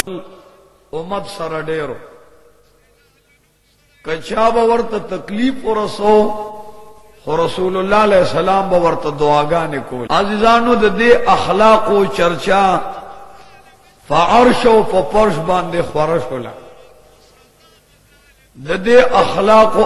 امت سره ډیرو کچا به ورته تکلیف ورسو خو رسول الله علیہ السلام به ورته دعاګانې کول. عزیزانو د دې اخلاق او چرچا فعرش او فرش باندې خورش ولا د دې اخلاق او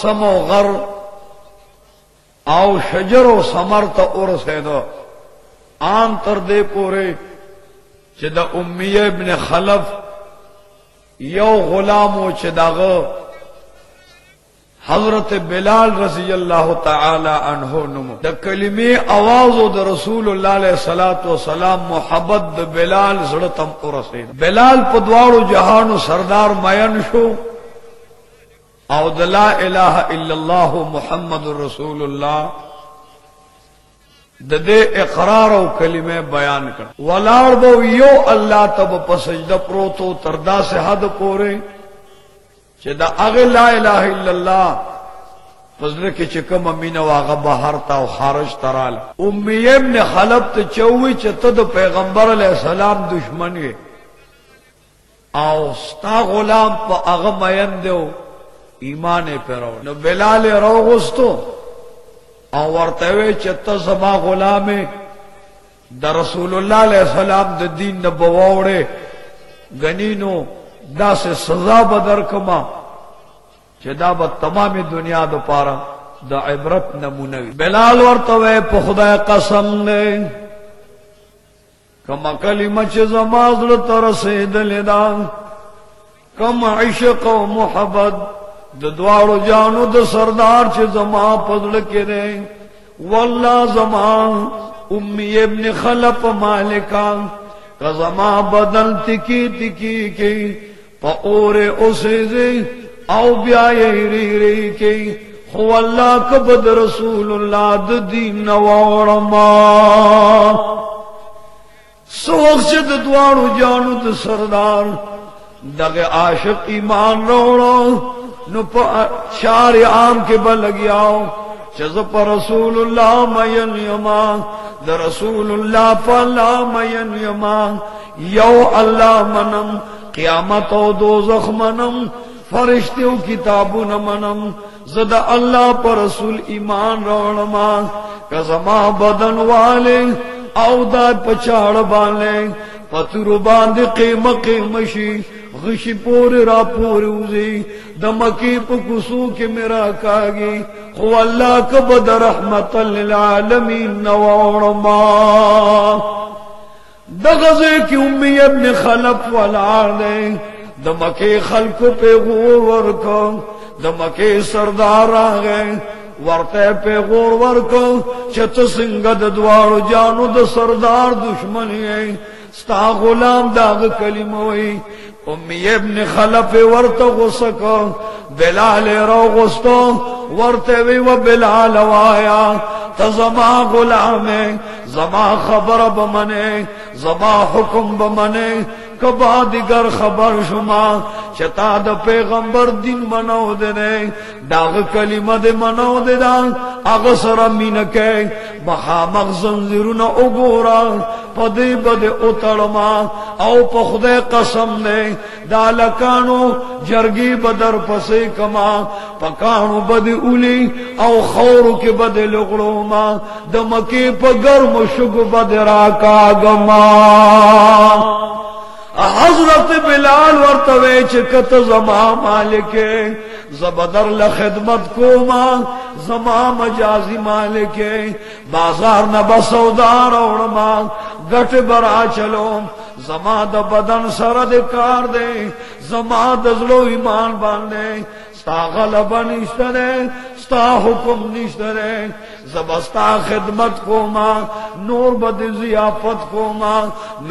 سم او غر او شجر او ثمر ته ورسېدو عام تر دې پورې چې د امیہ ابن خلف یو غلام او چې داغه حضرت بلال رضی اللہ تعالی عنہ نمو دا کلمی آوازو دا رسول اللہ علیہ الصلوۃ والسلام محبت دا بلال زړتم ورسید. بلال په دواړو جهانو سردار مین شو او د لا اله الا الله محمد رسول الله د دې اقرار او کلمه بیان کړ. ولاړ بو یو الله تب په سجده پروتو تردا سے حد پورے چې دا اغه لا اله الا الله فزر کې چې کوم امینه واغه بهر تا او خارج ترال امیہ ابن خلف ته چوي چې ته د پیغمبر علی السلام دشمن یې او ستا غلام په هغه مین دیو ایمان پیرو. نو بلال روغستو او ورته وی چې ته زما غلام د رسول الله علیہ السلام د دین نه بووړې غنینو دا سے سزا بدر کما چې دا به تمام دنیا د پاره د عبرت نمونه وي. بلال ورته وی په خدای قسم نه کما کلمه چې زما زړه ته رسېدلې ده کم عشق او محبت د دواړو جانو د سردار چې زما پزړه کې ده والله زما امی ابن خلف مالکان کا زما بدن تکی تکی کی پاور اوسې او بیا یې ری کی خو الله کبد رسول الله د دین نوړما سوغ چې د دواړو جانو د سردار دغه عاشق ایمان وروړو نو په شار عام کې بلګیاو چې ز پر رسول الله مین یما د رسول الله فلا مین یما یو الله منم قیامت او دوزخ منم فرشتو کتابونه منم زد الله پر رسول ایمان وروړم کزما بدن والے او دا پچاړ باندې پتور باندې قیمه شي غشی پور را پور وزی د مکی په کوسو کې میرا کاږي خو الله کبد رحمت للعالمین نوړما دغه کې امی ابن خلف ولعاله د مکی خلق په غور ورکو د مکی سردار راغې ورته په غور ورکو چې ته څنګه د دواړو جانو د سردار دشمن یې ستا غلام داغ کلمه وی امی ابن خلف ورته غسکو بلال رو غستو ورته وی و بلال وایا تزما غلام زما خبر بمنه زما حکم بمنه کبا دیگر خبر شما چتا د پیغمبر دین منو دے داغ کلمه د منو دے دا اغه سره مینکه مخامخ زنجیرونه وګورا پدې بده اوتړما او په خدای قسم نه دالکانو جرګي بدر پسې کما پکانو بده اولی او خورو کې بده لغړو ما د مکی په ګرم شګو بده راکاګما حضرت بلال ورتوی چې کته زما مالک زبدر له خدمت کوما زما مجازي مالک بازار نه بسودار اورما غټ برا چلو زما د بدن سره د کار دی زما د زړه ایمان باندې ستا غلبه نشته ستا حکم نشته زبستا خدمت کوما نور بد ضیافت کوما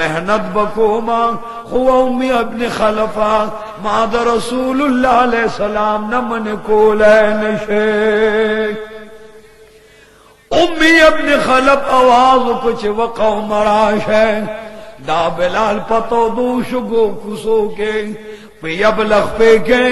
محنت بکوما خو امی ابن خلفا ما د رسول الله علیہ السلام نمن کولای نشه امی ابن خلف آواز کو چې وقوم راشه دا بلال پتو دو شگو کسو کے پیبلغ پہ گئے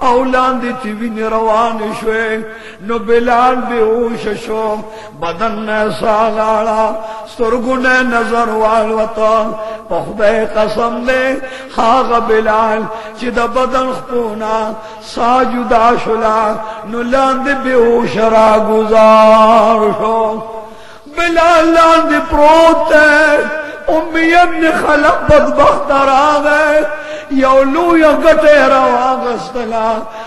اولاندی تی وین روان شوے نو بلال بیہوش شو بدن نے سالاڑا سترگو نے نظر والوتا پخدے قسم دے خاغ بلال چی دا بدن خپونا ساجدا شلا نو لاندی بیہوش را گزار شو بلال لاندی پروت ہے امی ابن خلق بدبخت راغے یولو یا گٹے رواغستلا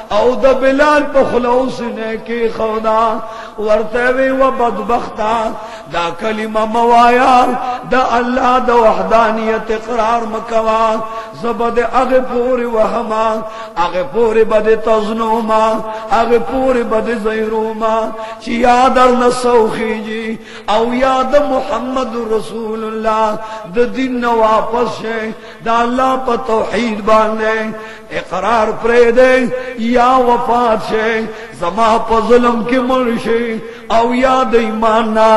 او دا بلال پخلوس نے کی خودا ورتوی و بدبختا دا کلمہ موایا دا اللہ دا وحدانیت اقرار مکوا زبد اغی پوری وحما اغی پوری بد تزنوما اغی پوری بد زیروما چی یادر نسوخی جی او یاد محمد رسول اللہ دا دن واپس شے دا اللہ پا توحید باندے اقرار پریدے یا وفات شے زما پا ظلم کی مرشے او یاد ایماننا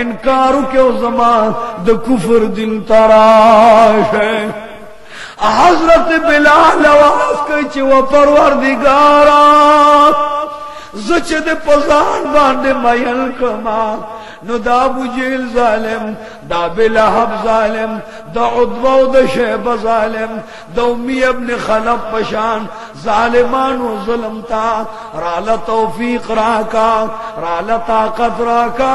انکارو کیو زما دا کفر دل تراش ہے حضرت بلال آواز کئی چی و پروردگارا زچ دے پزان باندے میل کما نو دا ابو جیل ظالم دا بلہب ظالم دا عدوہ دا شیب ظالم دا امی ابن خلف پشان ظالمان و ظلم تا رالا توفیق راکا رالا طاقت راکا